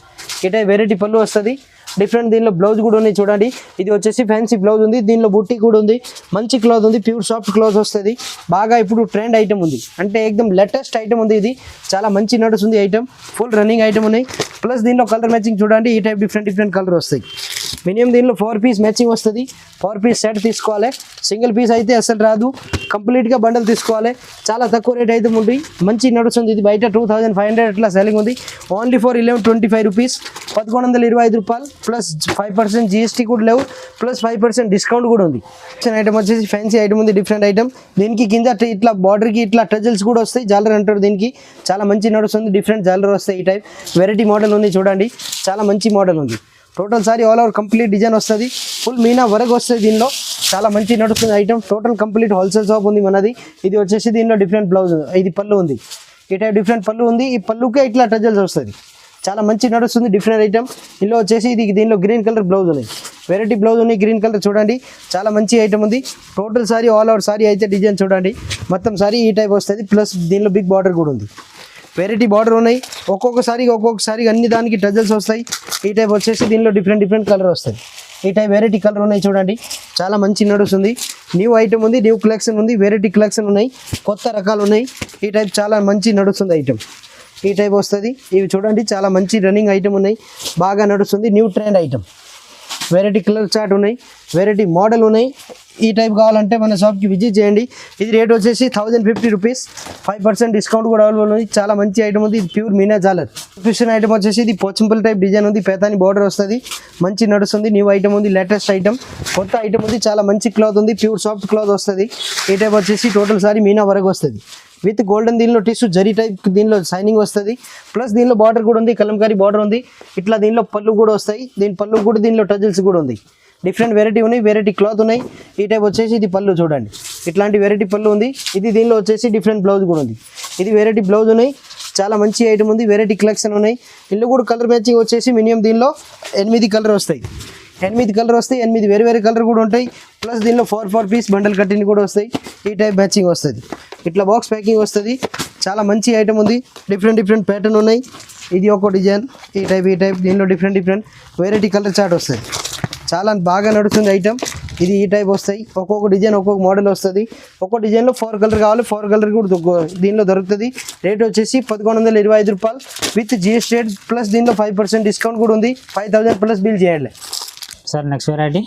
ఈ టైప్ వెరైటీ పళ్ళు వస్తుంది. డిఫరెంట్ దీనిలో బ్లౌజ్ కూడా ఉన్నాయి చూడండి. ఇది వచ్చేసి ఫ్యాన్సీ బ్లౌజ్ ఉంది, దీనిలో బుట్టి కూడా ఉంది, మంచి క్లాత్ ఉంది, ప్యూర్ సాఫ్ట్ క్లాత్ వస్తుంది. బాగా ఇప్పుడు ట్రెండ్ ఐటమ్ ఉంది, అంటే ఏకదం లేటెస్ట్ ఐటమ్ ఉంది. ఇది చాలా మంచి నడుస్తుంది ఐటమ్, ఫుల్ రన్నింగ్ ఐటమ్ ఉన్నాయి. ప్లస్ దీనిలో కలర్ మ్యాచింగ్ చూడండి, ఈ టైప్ డిఫరెంట్ కలర్ వస్తాయి. మినిమం దీనిలో 4 పీస్ మ్యాచింగ్ వస్తుంది. 4 పీస్ సెట్ తీసుకోవాలి, సింగిల్ పీస్ అయితే అసలు రాదు, కంప్లీట్గా బండల్ తీసుకోవాలి. చాలా తక్కువ రేట్ అయితే ఉంది, మంచి నడుస్తుంది. ఇది బయట 2500 అట్లా సెల్లింగ్ ఉంది, ఓన్లీ ఫర్ 1125 రూపీస్, 1125 రూపాయలు. ప్లస్ 5% జిఎస్టీ కూడా లేవు, ప్లస్ 5% డిస్కౌంట్ కూడా ఉంది. ఐటమ్ వచ్చేసి ఫ్యాన్సీ ఐటమ్ ఉంది, డిఫరెంట్ ఐటమ్. దీనికి కింద ఇట్లా బార్డర్కి ఇట్లా టజల్స్ కూడా వస్తాయి, జాలర్ అంటారు దీనికి. చాలా మంచి నడుస్తుంది, డిఫరెంట్ జాలర్ వస్తాయి. ఈ టైప్ వెరైటీ మోడల్ ఉంది చూడండి, చాలా మంచి మోడల్ ఉంది. Total sorry all over complete design వస్తుంది, ఫుల్ మీనా వర్క్ వస్తుంది. దీనిలో చాలా మంచి నడుస్తుంది item. Total complete wholesale shop ఉంది మనది. ఇది వచ్చేసి దీనిలో డిఫరెంట్ బ్లౌజ్, ఇది పళ్ళు ఉంది. ఈ టైప్ డిఫరెంట్ పళ్ళు ఉంది. ఈ పళ్ళుకే ఇట్లా టజల్స్ వస్తుంది. చాలా మంచి నడుస్తుంది డిఫరెంట్ ఐటమ్. ఇందులో వచ్చేసి దీనిలో గ్రీన్ కలర్ బ్లౌజ్ ఉన్నాయి, వెరైటీ బ్లౌజ్ ఉన్నాయి గ్రీన్ కలర్. చూడండి చాలా మంచి ఐటమ్ ఉంది. Total sorry all over sari అయితే డిజైన్ చూడండి మొత్తం సారీ ఈ టైప్ వస్తుంది. ప్లస్ దీనిలో బిగ్ బార్డర్ కూడా ఉంది, వెరైటీ బార్డర్ ఉన్నాయి. ఒక్కొక్కసారి అన్ని దానికి టజల్స్ వస్తాయి. ఈ టైప్ వచ్చేసి దీనిలో డిఫరెంట్ కలర్ వస్తుంది. ఈ టైప్ వెరైటీ కలర్ ఉన్నాయి చూడండి, చాలా మంచి నడుస్తుంది. న్యూ ఐటమ్ ఉంది, న్యూ కలెక్షన్ ఉంది, వెరైటీ కలెక్షన్ ఉన్నాయి, కొత్త రకాలు ఉన్నాయి. ఈ టైప్ చాలా మంచి నడుస్తుంది ఐటమ్. ఈ టైప్ వస్తుంది. ఇవి చూడండి చాలా మంచి రన్నింగ్ ఐటమ్ ఉన్నాయి, బాగా నడుస్తుంది. New trend item, variety colour chart ఉన్నాయి, వెరైటీ మోడల్ ఉన్నాయి. ఈ టైప్ కావాలంటే మన షాప్కి విజిట్ చేయండి. ఇది రేట్ వచ్చేసి 1050 రూపీస్, 5% డిస్కౌంట్ కూడా అవైలబుల్ ఉంది. చాలా మంచి ఐటమ్ ఉంది. ఇది ప్యూర్ మీనా జాలర్ ఫిషన్ ఐటమ్ వచ్చేసి ఇది పోచంపల్లి టైప్ డిజైన్ ఉంది, పేతాని బార్డర్ వస్తుంది, మంచి నడుస్తుంది. న్యూ ఐటమ్ ఉంది, లేటెస్ట్ ఐటమ్, కొత్త ఐటమ్ ఉంది. చాలా మంచి క్లాత్ ఉంది, ప్యూర్ సాఫ్ట్ క్లాత్ వస్తుంది. ఈ టైప్ వచ్చేసి టోటల్ సారీ మీనా వరకు వస్తుంది విత్ గోల్డెన్. దీనిలో టిష్యూ జరీ టైప్ దీనిలో షైనింగ్ వస్తుంది. ప్లస్ దీనిలో బార్డర్ కూడా ఉంది, కలంకారీ బార్డర్ ఉంది. ఇట్లా దీనిలో పళ్ళు కూడా వస్తాయి. దీని పళ్ళు కూడా దీనిలో టజల్స్ కూడా ఉంది. డిఫరెంట్ వెరైటీ ఉన్నాయి, వెరైటీ క్లాత్ ఉన్నాయి. ఈ టైప్ వచ్చేసి ఇది పళ్ళు చూడండి, ఇట్లాంటి వెరైటీ పళ్ళు ఉంది. ఇది దీనిలో వచ్చేసి డిఫరెంట్ బ్లౌజ్ కూడా ఉంది. ఇది వెరైటీ బ్లౌజ్ ఉన్నాయి, చాలా మంచి ఐటమ్ ఉంది, వెరైటీ కలెక్షన్ ఉన్నాయి. ఇందులో కూడా కలర్ మ్యాచింగ్ వచ్చేసి మినిమం దీనిలో 8 కలర్ వస్తాయి. 8 కలర్ వస్తాయి, 8 వేరే కలర్ కూడా ఉంటాయి. ప్లస్ దీనిలో 4 పీస్ బండల్ కట్టిన కూడా వస్తాయి. ఈ టైప్ మ్యాచింగ్ వస్తుంది, ఇట్లా బాక్స్ ప్యాకింగ్ వస్తుంది. చాలా మంచి ఐటమ్ ఉంది, డిఫరెంట్ ప్యాటర్న్ ఉన్నాయి. ఇది ఒక డిజైన్, ఈ టైప్ దీనిలో డిఫరెంట్ వెరైటీ కలర్ చార్ట్ వస్తుంది. చాలా బాగా నడుస్తుంది ఐటమ్. ఇది ఈ టైప్ వస్తాయి, ఒక్కొక్క డిజైన్ ఒక్కొక్క మోడల్ వస్తుంది. ఒక్కొక్క డిజైన్లో 4 కలర్ కావాలి, 4 కలర్ కూడా దీనిలో దొరుకుతుంది. రేట్ వచ్చేసి 1125 రూపాయలు విత్ జిఎస్టీ. ప్లస్ దీనిలో 5% డిస్కౌంట్ కూడా ఉంది. 5000 ప్లస్ బిల్ చేయాలి. సార్ నెక్స్ట్ వెరైటీ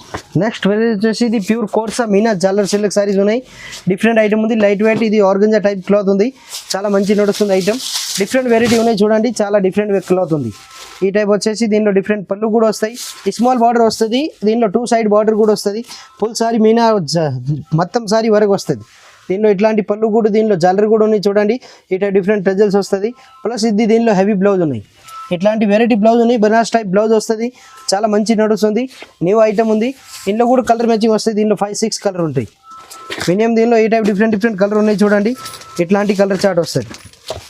వచ్చేసి ఇది ప్యూర్ కోర్సా మీనా జాలర్ సిల్క్ సారీస్ ఉన్నాయి. డిఫరెంట్ ఐటమ్ ఉంది, లైట్ వెయిట్. ఇది ఆర్గంజా టైప్ క్లాత్ ఉంది, చాలా మంచి నడుస్తుంది ఐటమ్. డిఫరెంట్ వెరైటీ ఉన్నాయి చూడండి, చాలా డిఫరెంట్ క్లాత్ ఉంది. ఈ టైప్ వచ్చేసి దీనిలో డిఫరెంట్ పళ్ళు కూడా వస్తాయి. స్మాల్ బార్డర్ వస్తుంది, దీనిలో 2 సైడ్ బార్డర్ కూడా వస్తుంది. ఫుల్ సారీ మీనా మొత్తం సారీ వరకు వస్తుంది. దీనిలో ఇట్లాంటి పళ్ళు కూడా, దీనిలో జాలర్ కూడా ఉన్నాయి చూడండి. ఈ టైప్ డిఫరెంట్ టజల్స్ వస్తుంది. ప్లస్ ఇది దీనిలో హెవీ బ్లౌజ్ ఉన్నాయి, ఇట్లాంటి వెరైటీ బ్లౌజ్ ఉన్నాయి. బనారస్ టైప్ బ్లౌజ్ వస్తుంది, చాలా మంచి నడుస్తుంది. న్యూ ఐటమ్ ఉంది. ఇందులో కూడా కలర్ మ్యాచింగ్ వస్తుంది. దీనిలో 5-6 కలర్ ఉంటాయి మినిమం. దీనిలో ఈ టైప్ డిఫరెంట్ కలర్ ఉన్నాయి చూడండి, ఇట్లాంటి కలర్ చార్ట్ వస్తుంది.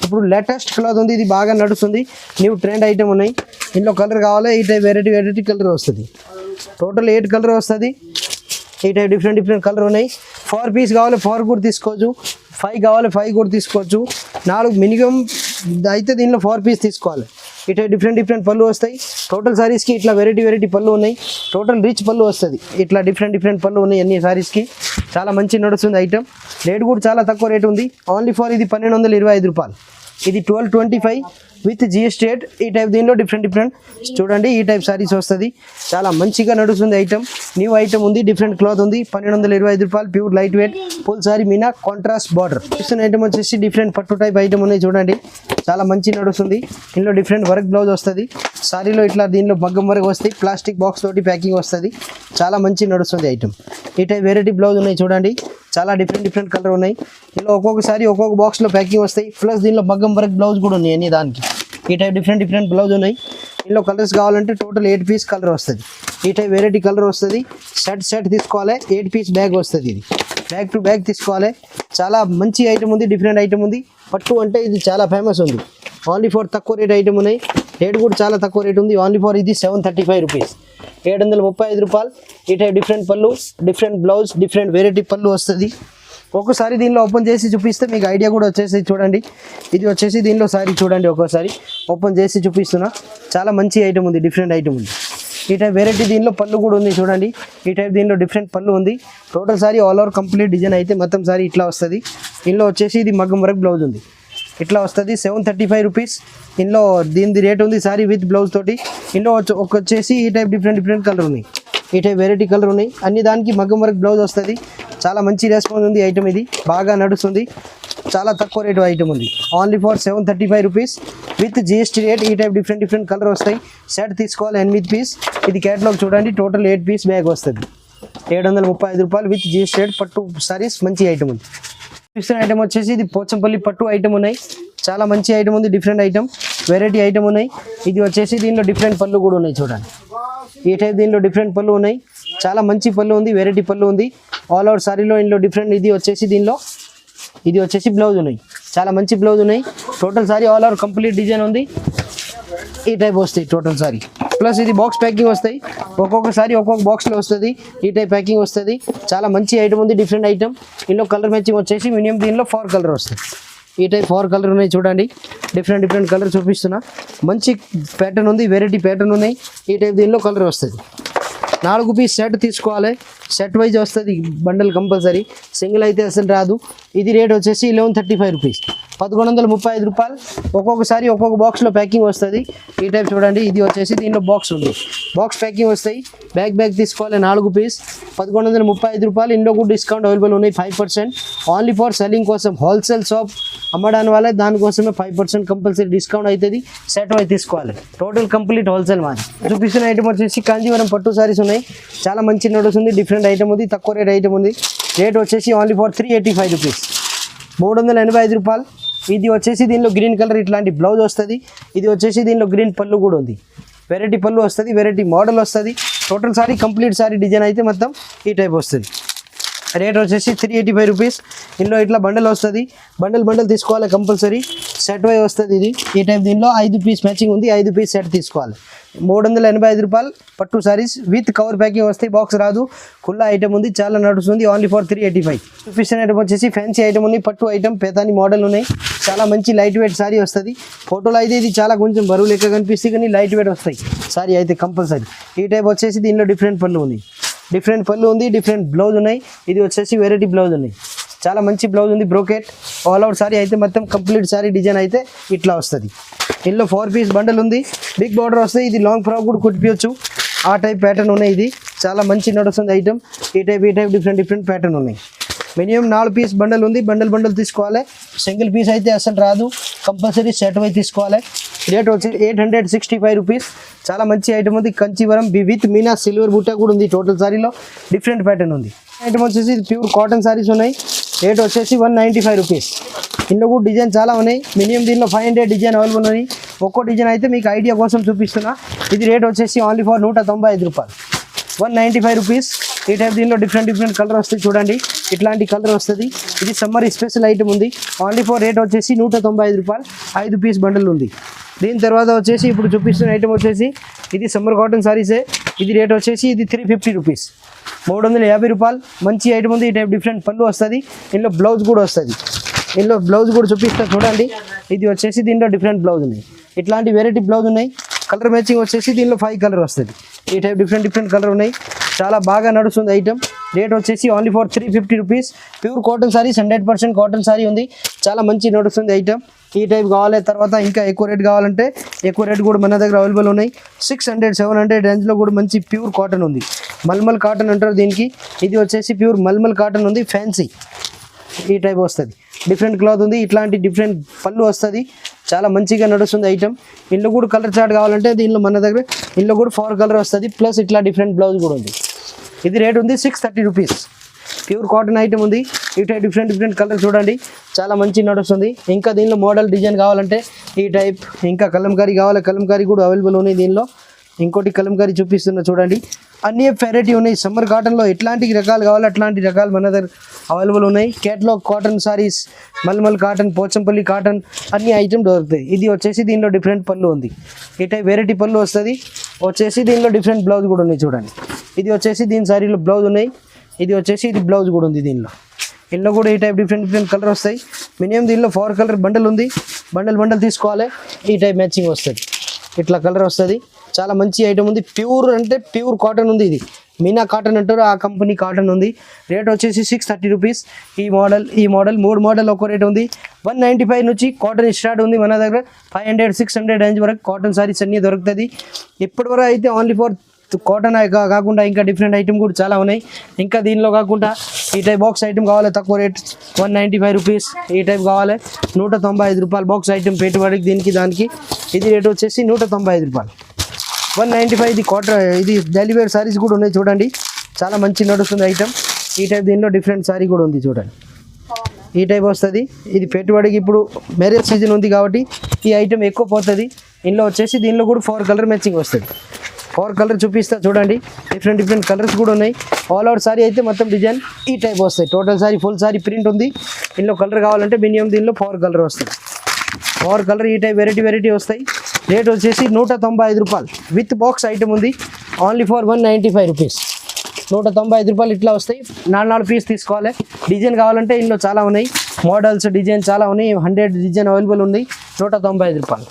ఇప్పుడు లేటెస్ట్ క్లాత్ ఉంది, ఇది బాగా నడుస్తుంది. న్యూ ట్రెండ్ ఐటమ్ ఉన్నాయి. ఇందులో కలర్ కావాలి, ఈ టైప్ వెరైటీ కలర్ వస్తుంది. టోటల్ 8 కలర్ వస్తుంది. ఈ టైప్ డిఫరెంట్ కలర్ ఉన్నాయి. 4 పీస్ కావాలి 4 కూడా తీసుకోవచ్చు, 5 కావాలి 5 కూడా తీసుకోవచ్చు. 4 మినిమం అయితే దీనిలో 4 పీస్ తీసుకోవాలి. ఇట్లా డిఫరెంట్ పళ్ళు వస్తాయి. టోటల్ సారీస్కి ఇట్లా వెరైటీ పళ్ళు ఉన్నాయి. టోటల్ రిచ్ పళ్ళు వస్తుంది. ఇట్లా డిఫరెంట్ పళ్ళు ఉన్నాయి అన్ని సారీస్కి. చాలా మంచి నడుస్తుంది ఐటమ్. రేట్ కూడా చాలా తక్కువ రేట్ ఉంది. ఓన్లీ ఫర్ ఇది 1225 రూపాయలు. ఇది 1225 విత్ జిఎస్టీ. ఈ టైప్ దీనిలో డిఫరెంట్ చూడండి, ఈ టైప్ సారీస్ వస్తుంది. చాలా మంచిగా నడుస్తుంది ఐటమ్. న్యూ ఐటమ్ ఉంది, డిఫరెంట్ క్లాత్ ఉంది. 1225 రూపాయలు, pure light weight full sorry Meena contrast border. చూస్తున్న ఐటమ్ వచ్చేసి డిఫరెంట్ పట్టు టైప్ ఐటమ్ ఉన్నాయి చూడండి, చాలా మంచి నడుస్తుంది. ఇందులో డిఫరెంట్ వర్క్ బ్లౌజ్ వస్తుంది. సారీలో ఇట్లా దీనిలో మగ్గం వరకు వస్తాయి. ప్లాస్టిక్ బాక్స్ తోటి ప్యాకింగ్ వస్తుంది. చాలా మంచి నడుస్తుంది ఐటమ్. ఈ టైప్ వెరైటీ బ్లౌజ్ ఉన్నాయి చూడండి, చాలా డిఫరెంట్ కలర్ ఉన్నాయి. ఇందులో ఒక్కొక్కసారి ఒక్కొక్క బాక్స్లో ప్యాకింగ్ వస్తాయి. ప్లస్ దీనిలో మగ్గం వర్క్ బ్లౌజ్ కూడా ఉన్నాయి అన్ని దానికి. ఈ టైప్ డిఫరెంట్ బ్లౌజ్ ఉన్నాయి. ఇందులో కలర్స్ కావాలంటే టోటల్ 8 పీస్ కలర్ వస్తుంది. ఈ టైప్ వెరైటీ కలర్ వస్తుంది. సెట్ తీసుకోవాలి, 8 పీస్ బ్యాగ్ వస్తుంది. ఇది బ్యాగ్ టు బ్యాగ్ తీసుకోవాలి. చాలా మంచి ఐటమ్ ఉంది, డిఫరెంట్ ఐటమ్ ఉంది. పట్టు అంటే ఇది చాలా ఫేమస్ ఉంది. ఓన్లీ ఫర్ తక్కువ రేట్ ఐటమ్ ఉన్నాయి. రేట్ కూడా చాలా తక్కువ రేట్ ఉంది. ఓన్లీ ఫర్ ఇది 735 రూపీస్, 735 రూపాయలు. ఈ టైప్ డిఫరెంట్ పళ్ళు, డిఫరెంట్ బ్లౌజ్, డిఫరెంట్ వెరైటీ పళ్ళు వస్తుంది. ఒక్కసారి దీనిలో ఓపెన్ చేసి చూపిస్తే మీకు ఐడియా కూడా వచ్చేసి చూడండి. ఇది వచ్చేసి దీనిలో సారీ చూడండి, ఒక్కోసారి ఓపెన్ చేసి చూపిస్తున్నా. చాలా మంచి ఐటమ్ ఉంది, డిఫరెంట్ ఐటమ్ ఉంది. ఈ టైప్ వెరైటీ దీనిలో పళ్ళు కూడా ఉంది చూడండి. ఈ టైప్ దీనిలో డిఫరెంట్ పళ్ళు ఉంది. Total sorry all over complete design అయితే మొత్తం సారీ ఇట్లా వస్తుంది. ఇందులో వచ్చేసి ఇది మగ్గం వర్క్ బ్లౌజ్ ఉంది, ఇట్లా వస్తుంది. 735 రూపీస్. ఇందులో దీని రేట్ ఉంది సారీ విత్ బ్లౌజ్ తోటి. ఇందులో వచ్చేసి ఈ టైప్ డిఫరెంట్ కలర్ ఉన్నాయి. ఈ టైప్ వెరైటీ కలర్ ఉన్నాయి. అన్ని దానికి మగ్గం వర్క్ బ్లౌజ్ వస్తుంది. చాలా మంచి రెస్పాన్స్ ఉంది ఐటమ్. ఇది బాగా నడుస్తుంది. చాలా తక్కువ రేటు ఐటమ్ ఉంది. Only for 735 rupees with GST rate. ఈ టైప్ డిఫరెంట్ కలర్ వస్తాయి. సెట్ తీసుకోవాలి 8 పీస్. ఇది క్యాటలాగ్ చూడండి, టోటల్ 8 పీస్ బ్యాగ్ వస్తుంది. 735 రూపాయలు విత్ జిఎస్టీ రేట్. పట్టు సారీస్ మంచి ఐటమ్ ఉంది. చూస్తున్న ఐటమ్ వచ్చేసి ఇది పోచంపల్లి పట్టు ఐటమ్ ఉన్నాయి. చాలా మంచి ఐటమ్ ఉంది, డిఫరెంట్ ఐటమ్, వెరైటీ ఐటమ్ ఉన్నాయి. ఇది వచ్చేసి దీనిలో డిఫరెంట్ పళ్ళు కూడా ఉన్నాయి చూడండి. ఈ టైప్ దీనిలో డిఫరెంట్ పళ్ళు ఉన్నాయి. చాలా మంచి పళ్ళు ఉంది, వెరైటీ పళ్ళు ఉంది. ఆల్ ఓవర్ సారీలో ఇందులో డిఫరెంట్. ఇది వచ్చేసి దీనిలో ఇది వచ్చేసి బ్లౌజ్ ఉన్నాయి. చాలా మంచి బ్లౌజ్ ఉన్నాయి. Total sorry all over complete design ఉంది. ఈ టైప్ వస్తాయి టోటల్ సారీ. ప్లస్ ఇది బాక్స్ ప్యాకింగ్ వస్తాయి, ఒక్కొక్కసారి ఒక్కొక్క బాక్స్లో వస్తుంది. ఈ టైప్ ప్యాకింగ్ వస్తుంది. చాలా మంచి ఐటమ్ ఉంది, డిఫరెంట్ ఐటమ్. ఇందులో కలర్ మ్యాచింగ్ వచ్చేసి మినిమం దీనిలో 4 కలర్ వస్తుంది. ఈ టైప్ 4 కలర్ ఉన్నాయి చూడండి. డిఫరెంట్ కలర్ చూపిస్తున్నా. మంచి ప్యాటర్న్ ఉంది, వెరైటీ ప్యాటర్న్ ఉన్నాయి. ఈ టైప్ దీనిలో కలర్ వస్తుంది. 4 పీస్ సెట్ తీసుకోవాలి. సెట్ వైజ్ వస్తుంది బండల్ కంపల్సరీ, సింగిల్ అయితే అసలు రాదు. ఇది రేట్ వచ్చేసి 1135 రూపీస్, 1135 రూపాయలు. ఒక్కొక్కసారి ఒక్కొక్క బాక్స్లో ప్యాకింగ్ వస్తుంది. ఈ టైప్ చూడండి. ఇది వచ్చేసి దీనిలో బాక్స్ ఉంది, బాక్స్ ప్యాకింగ్ వస్తాయి. బ్యాగ్ తీసుకోవాలి 4 పీస్, 1135 రూపాయలు. ఇందులో కూడా డిస్కౌంట్ అవైలబుల్ ఉన్నాయి 5%. ఓన్లీ ఫర్ సెల్లింగ్ కోసం, హోల్సేల్ షాప్ అమ్మడానికి వాళ్ళే దానికోసమే 5% కంపల్సరీ డిస్కౌంట్ అవుతుంది. సెట్ వైజ్ తీసుకోవాలి. టోటల్ కంప్లీట్ హోల్సేల్ మాది. చూపిస్తున్న ఐటమ్ వచ్చేసి కాంజీవరం పట్టు సారీస్ ఉన్నాయి. చాలా మంచి నడుస్తుంది, డిఫరెంట్ ఐటమ్ ఉంది, తక్కువ రేట్ ఐటమ్ ఉంది. రేట్ వచ్చేసి ఓన్లీ ఫర్ 385 రూపీస్, 385 రూపాయలు. ఇది వచ్చేసి దీనిలో గ్రీన్ కలర్ ఇట్లాంటి బ్లౌజ్ వస్తుంది. ఇది వచ్చేసి దీనిలో గ్రీన్ పళ్ళు కూడా ఉంది. వెరైటీ పళ్ళు వస్తుంది, వెరైటీ మోడల్ వస్తుంది. Total sorry complete sari design అయితే మొత్తం ఈ టైప్ వస్తుంది. రేట్ వచ్చేసి 385 రూపీస్. ఇందులో ఇట్లా బండల్ వస్తుంది. బండల్ తీసుకోవాలి కంపల్సరీ. సెట్ వై వస్తుంది ఇది. ఈ టైప్ దీనిలో 5 పీస్ మ్యాచింగ్ ఉంది, 5 పీస్ సెట్ తీసుకోవాలి. 385 రూపాయలు. పట్టు సారీస్ విత్ కవర్ ప్యాకింగ్ వస్తాయి, బాక్స్ రాదు. ఖుల్లా ఐటమ్ ఉంది, చాలా నడుస్తుంది. Only for 385. చూపిస్తున్న ఐటమ్ వచ్చేసి ఫ్యాన్సీ ఐటమ్ ఉంది, పట్టు ఐటమ్, పేతాని మోడల్ ఉన్నాయి. చాలా మంచి లైట్ వెయిట్ సారీ వస్తుంది. ఫోటోలో అయితే ఇది చాలా కొంచెం బరువు లెక్క కనిపిస్తుంది, కానీ లైట్ వెయిట్ వస్తాయి సారీ అయితే కంపల్సరీ. ఈ టైప్ వచ్చేసి దీనిలో డిఫరెంట్ పళ్ళు ఉంది, డిఫరెంట్ బ్లౌజ్ ఉన్నాయి. ఇది వచ్చేసి వెరైటీ బ్లౌజ్ ఉన్నాయి. చాలా మంచి బ్లౌజ్ ఉంది, బ్రోకెట్ ఆల్ అవుట్ సారీ అయితే మొత్తం కంప్లీట్ సారీ డిజైన్ అయితే ఇట్లా వస్తుంది. ఇందులో 4 పీస్ బండల్ ఉంది, బిగ్ బార్డర్ వస్తాయి. ఇది లాంగ్ ఫ్రాక్ కూడా కుట్టిపోవచ్చు, ఆ టైప్ ప్యాటర్న్ ఉన్నాయి. ఇది చాలా మంచి నడుస్తుంది ఐటమ్. ఈ టైప్ డిఫరెంట్ ప్యాటర్న్ ఉన్నాయి. మినిమం 4 పీస్ బండల్ ఉంది, బండల్ తీసుకోవాలి. సింగిల్ పీస్ అయితే అసలు రాదు, కంపల్సరీ సెట్ వై తీసుకోవాలి. రేట్ వచ్చి 865 రూపీస్. చాలా మంచి ఐటమ్ ఉంది. కంచీవరం విత్ మీనా సిల్వర్ బుట్ట కూడా ఉంది. టోటల్ సారీలో డిఫరెంట్ ప్యాటర్న్ ఉంది. ఐటమ్ వచ్చేసి ప్యూర్ కాటన్ సారీస్ ఉన్నాయి. రేట్ వచ్చేసి 195 రూపీస్. ఇందులో కూడా డిజైన్ చాలా ఉన్నాయి. మినిమం దీనిలో 500 డిజైన్ అవైలబుల్ ఉన్నాయి. ఒక్కో డిజైన్ అయితే మీకు ఐడియా కోసం చూపిస్తున్నా. ఇది రేట్ వచ్చేసి ఓన్లీ ఫర్ 195 రూపాయలు, 195 రూపీస్. ఈ టైప్ దీనిలో డిఫరెంట్ కలర్ వస్తుంది చూడండి. ఇట్లాంటి కలర్ వస్తుంది. ఇది సమ్మర్ స్పెషల్ ఐటమ్ ఉంది. ఓన్లీ ఫర్ రేట్ వచ్చేసి 195 రూపాయలు, 5 పీస్ బండల్ ఉంది. దీని తర్వాత వచ్చేసి ఇప్పుడు చూపిస్తున్న ఐటమ్ వచ్చేసి ఇది సమ్మర్ కాటన్ సారీసే. ఇది రేట్ వచ్చేసి ఇది 350 రూపీస్, 350 రూపాయలు. మంచి ఐటమ్ ఉంది. ఈ టైప్ డిఫరెంట్ పళ్ళు వస్తుంది. ఇందులో బ్లౌజ్ కూడా వస్తుంది. ఇందులో బ్లౌజ్ కూడా చూపిస్తా చూడండి. ఇది వచ్చేసి దీనిలో డిఫరెంట్ బ్లౌజ్ ఉన్నాయి. ఇట్లాంటి వెరైటీ బ్లౌజ్ ఉన్నాయి. కలర్ మ్యాచింగ్ వచ్చేసి దీనిలో 5 కలర్ వస్తుంది. ఈ టైప్ డిఫరెంట్ కలర్ ఉన్నాయి. చాలా బాగా నడుస్తుంది ఐటమ్. రేట్ వచ్చేసి only for 350 rupees. Pure cotton saris, 100% cotton sorry ఉంది. చాలా మంచి నడుస్తుంది ఐటమ్. ఈ టైప్ కావాలి. తర్వాత ఇంకా ఎక్కువ రేట్ కావాలంటే ఎక్కువ రేట్ కూడా మన దగ్గర అవైలబుల్ ఉన్నాయి. 600-700 రేంజ్లో కూడా మంచి ప్యూర్ కాటన్ ఉంది. మల్మల్ కాటన్ అంటారు దీనికి. ఇది వచ్చేసి ప్యూర్ మల్మల్ కాటన్ ఉంది, ఫ్యాన్సీ. ఈ టైప్ వస్తుంది. డిఫరెంట్ క్లాత్ ఉంది. ఇట్లాంటి డిఫరెంట్ పళ్ళు వస్తుంది. చాలా మంచిగా నడుస్తుంది ఐటమ్. ఇందులో కూడా కలర్ చార్ట్ కావాలంటే దీనిలో మన దగ్గర ఇందులో కూడా 4 కలర్ వస్తుంది. ప్లస్ ఇట్లా డిఫరెంట్ బ్లౌజ్ కూడా ఉంది. ఇది రేట్ ఉంది 630 రూపీస్. ప్యూర్ కాటన్ ఐటమ్ ఉంది. ఈ టైప్ డిఫరెంట్ కలర్ చూడండి. చాలా మంచి నడుస్తుంది. ఇంకా దీనిలో మోడల్ డిజైన్ కావాలంటే ఈ టైప్, ఇంకా కలంకారీ కావాలి, కలంకారీ కూడా అవైలబుల్ ఉన్నాయి దీనిలో. ఇంకోటి కలంకారీ చూపిస్తున్నా చూడండి. అన్ని వెరైటీ ఉన్నాయి. సమ్మర్ కాటన్లో ఎట్లాంటి రకాలు కావాలి అట్లాంటి రకాలు మన దగ్గర అవైలబుల్ ఉన్నాయి. Catalogue cotton sarees, malmal cotton, Pochampally cotton అన్ని ఐటమ్ దొరుకుతాయి. ఇది వచ్చేసి దీనిలో డిఫరెంట్ పళ్ళు ఉంది. ఈ టైప్ వెరైటీ పళ్ళు వస్తుంది. వచ్చేసి దీనిలో డిఫరెంట్ బ్లౌజ్ కూడా ఉన్నాయి చూడండి. ఇది వచ్చేసి దీని సారీలో బ్లౌజ్ ఉన్నాయి. ఇది వచ్చేసి ఇది బ్లౌజ్ కూడా ఉంది దీనిలో. ఇందులో కూడా ఈ టైప్ డిఫరెంట్ కలర్ వస్తాయి. మినిమం దీనిలో 4 కలర్ బండల్ ఉంది. బండల్ తీసుకోవాలి. ఈ టైప్ మ్యాచింగ్ వస్తుంది. ఇట్లా కలర్ వస్తుంది. చాలా మంచి ఐటమ్ ఉంది. ప్యూర్ అంటే ప్యూర్ కాటన్ ఉంది. ఇది మీనా కాటన్ అంటారు, ఆ కంపెనీ కాటన్ ఉంది. రేట్ వచ్చేసి 630 రూపీస్. ఈ మోడల్ 3 మోడల్ ఒక్కో రేట్ ఉంది. 195 నుంచి కాటన్ స్టార్ట్ ఉంది మన దగ్గర. 500-600 రేంజ్ వరకు కాటన్ సారీస్ అన్నీ దొరుకుతుంది. ఇప్పటివరకు అయితే ఓన్లీ ఫర్ కాటన్ కాకుండా ఇంకా డిఫరెంట్ ఐటమ్ కూడా చాలా ఉన్నాయి. ఇంకా దీనిలో కాకుండా ఈ టైప్ బాక్స్ ఐటమ్ కావాలి తక్కువ రేట్ 195 రూపీస్. ఈ టైప్ కావాలి 195 రూపాయలు బాక్స్ ఐటమ్ పెట్టుబడికి దీనికి దానికి. ఇది రేట్ వచ్చేసి 195 రూపాయలు, 195. ఇది కాటన్, ఇది డైలీ వేర్ సారీస్ కూడా ఉన్నాయి చూడండి. చాలా మంచి నడుస్తుంది ఐటమ్. ఈ టైప్ దీనిలో డిఫరెంట్ సారీ కూడా ఉంది చూడండి. ఈ టైప్ వస్తుంది. ఇది పెట్టుబడికి ఇప్పుడు మ్యారేజ్ సీజన్ ఉంది కాబట్టి ఈ ఐటమ్ ఎక్కువ పోతుంది. ఇందులో వచ్చేసి దీనిలో కూడా 4 కలర్ మ్యాచింగ్ వస్తుంది. ఫోర్ కలర్ చూపిస్తా చూడండి, డిఫరెంట్ కలర్స్ కూడా ఉన్నాయి. ఆల్ అవుట్ సారీ అయితే మొత్తం డిజైన్ ఈ టైప్ వస్తాయి. Total sorry full sorry print ఉంది. ఇందులో కలర్ కావాలంటే మినిమం దీనిలో 4 కలర్ వస్తుంది. 4 కలర్ ఈ టైప్ వెరైటీ వస్తాయి. రేట్ వచ్చేసి 195 రూపాయలు. విత్ బాక్స్ ఐటమ్ ఉంది. Only for 195 rupees. 195 రూపాయలు ఇట్లా వస్తాయి. 4 పీస్ తీసుకోవాలి. డిజైన్ కావాలంటే ఇందులో చాలా ఉన్నాయి, మోడల్స్ డిజైన్ చాలా ఉన్నాయి. 100 డిజైన్ అవైలబుల్ ఉంది. 195 రూపాయలు.